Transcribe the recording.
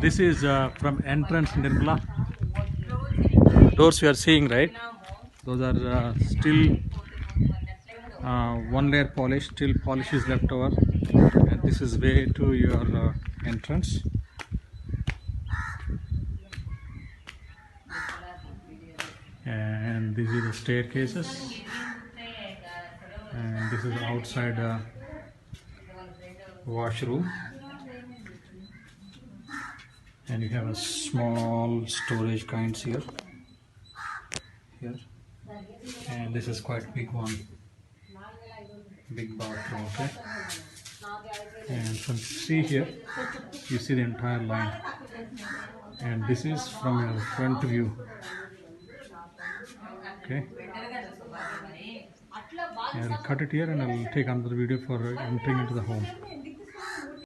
This is from entrance Nirmala. Doors you are seeing, right? Those are still one layer polish, still polish is left over, and this is way to your entrance. And this is the staircases, and this is outside washroom, and you have a small storage kinds here, and this is quite big one, big bathroom. Okay, and from see here you see the entire line, and this is from your front view. Okay, I'll cut it here and I'll take another video for entering into the home.